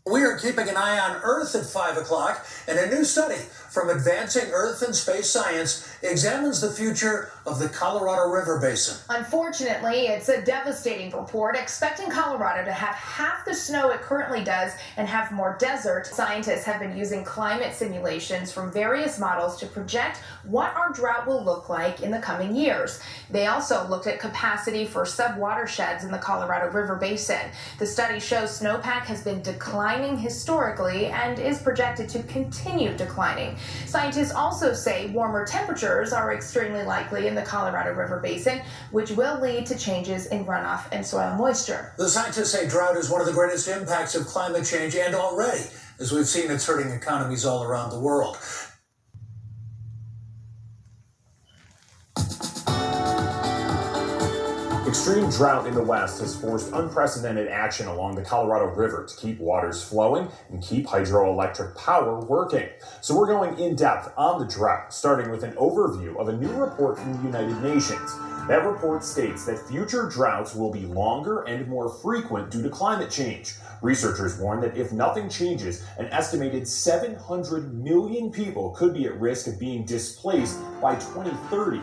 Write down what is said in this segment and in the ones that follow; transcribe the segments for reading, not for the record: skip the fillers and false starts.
We are keeping an eye on Earth at 5 o'clock, and a new study from Advancing Earth and Space Science examines the future of the Colorado River Basin. Unfortunately, it's a devastating report, expecting Colorado to have half the snow it currently does and have more desert. Scientists have been using climate simulations from various models to project what our drought will look like in the coming years. They also looked at capacity for sub-watersheds in the Colorado River Basin. The study shows snowpack has been declining historically and is projected to continue declining. Scientists also say warmer temperatures are extremely likely in the Colorado River Basin, which will lead to changes in runoff and soil moisture. The scientists say drought is one of the greatest impacts of climate change, and already, as we've seen, it's hurting economies all around the world. Extreme drought in the West has forced unprecedented action along the Colorado River to keep waters flowing and keep hydroelectric power working. So we're going in depth on the drought, starting with an overview of a new report from the United Nations. That report states that future droughts will be longer and more frequent due to climate change. Researchers warn that if nothing changes, an estimated 700 million people could be at risk of being displaced by 2030.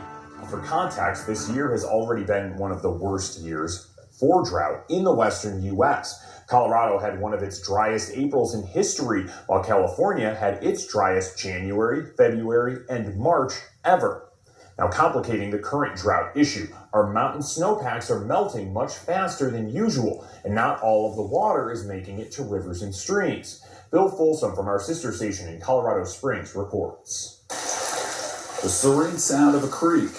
For context, this year has already been one of the worst years for drought in the western U.S. Colorado had one of its driest Aprils in history, while California had its driest January, February, and March ever. Now, complicating the current drought issue, our mountain snowpacks are melting much faster than usual, and not all of the water is making it to rivers and streams. Bill Folsom from our sister station in Colorado Springs reports. The serene sound of a creek.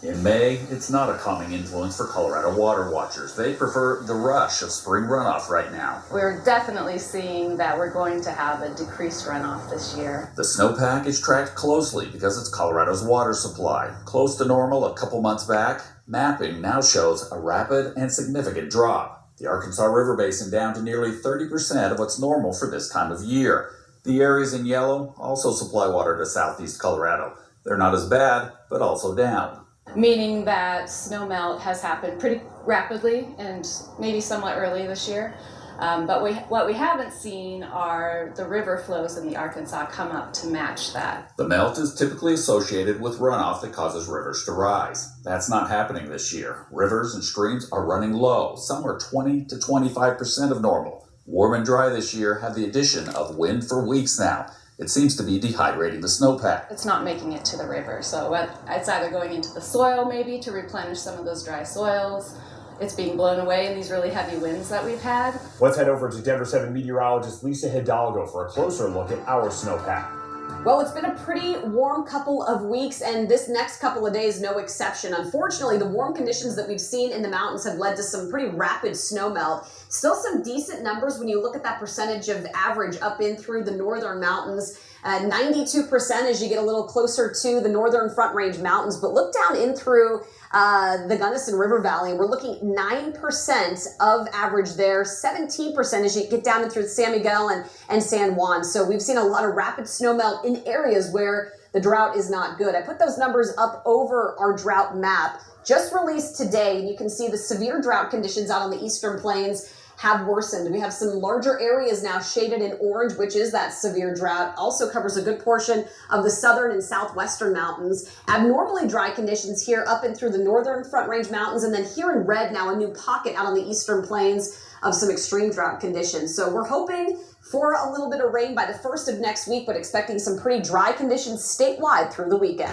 In May, it's not a calming influence for Colorado water watchers. They prefer the rush of spring runoff right now. We're definitely seeing that we're going to have a decreased runoff this year. The snowpack is tracked closely because it's Colorado's water supply. Close to normal a couple months back, mapping now shows a rapid and significant drop. The Arkansas River Basin down to nearly 30% of what's normal for this time of year. The areas in yellow also supply water to southeast Colorado. They're not as bad, but also down. Meaning that snowmelt has happened pretty rapidly and maybe somewhat early this year. But what we haven't seen are the river flows in the Arkansas come up to match that. The melt is typically associated with runoff that causes rivers to rise. That's not happening this year. Rivers and streams are running low. Some are 20 to 25% of normal. Warm and dry this year have the addition of wind for weeks now. It seems to be dehydrating the snowpack. It's not making it to the river, so it's either going into the soil maybe to replenish some of those dry soils. It's being blown away in these really heavy winds that we've had. Let's head over to Denver 7 meteorologist Lisa Hidalgo for a closer look at our snowpack. Well, it's been a pretty warm couple of weeks, and this next couple of days, no exception. Unfortunately, the warm conditions that we've seen in the mountains have led to some pretty rapid snow melt. Still some decent numbers when you look at that percentage of average up in through the northern mountains. 92% as you get a little closer to the northern Front Range mountains, but look down in through the Gunnison River Valley, and we're looking 9% of average there, 17% as you get down in through San Miguel and San Juan. So we've seen a lot of rapid snowmelt in areas where the drought is not good. I put those numbers up over our drought map just released today, and you can see the severe drought conditions out on the eastern plains have worsened. We have some larger areas now shaded in orange, which is that severe drought. Also covers a good portion of the southern and southwestern mountains. Abnormally dry conditions here up and through the northern Front Range mountains, and then here in red now a new pocket out on the eastern plains of some extreme drought conditions. So we're hoping for a little bit of rain by the first of next week, but expecting some pretty dry conditions statewide through the weekend.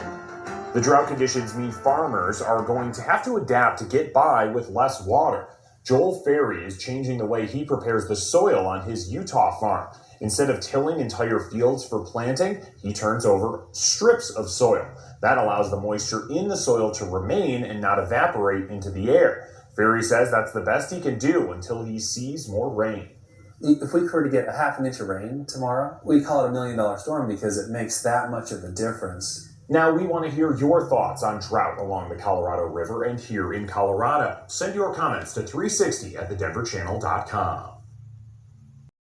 The drought conditions mean farmers are going to have to adapt to get by with less water. Joel Ferry is changing the way he prepares the soil on his Utah farm. Instead of tilling entire fields for planting, he turns over strips of soil. That allows the moisture in the soil to remain and not evaporate into the air. Ferry says that's the best he can do until he sees more rain. If we were to get a half an inch of rain tomorrow, we call it $1 million storm because it makes that much of a difference. Now we want to hear your thoughts on drought along the Colorado River and here in Colorado. Send your comments to 360@thedenverchannel.com.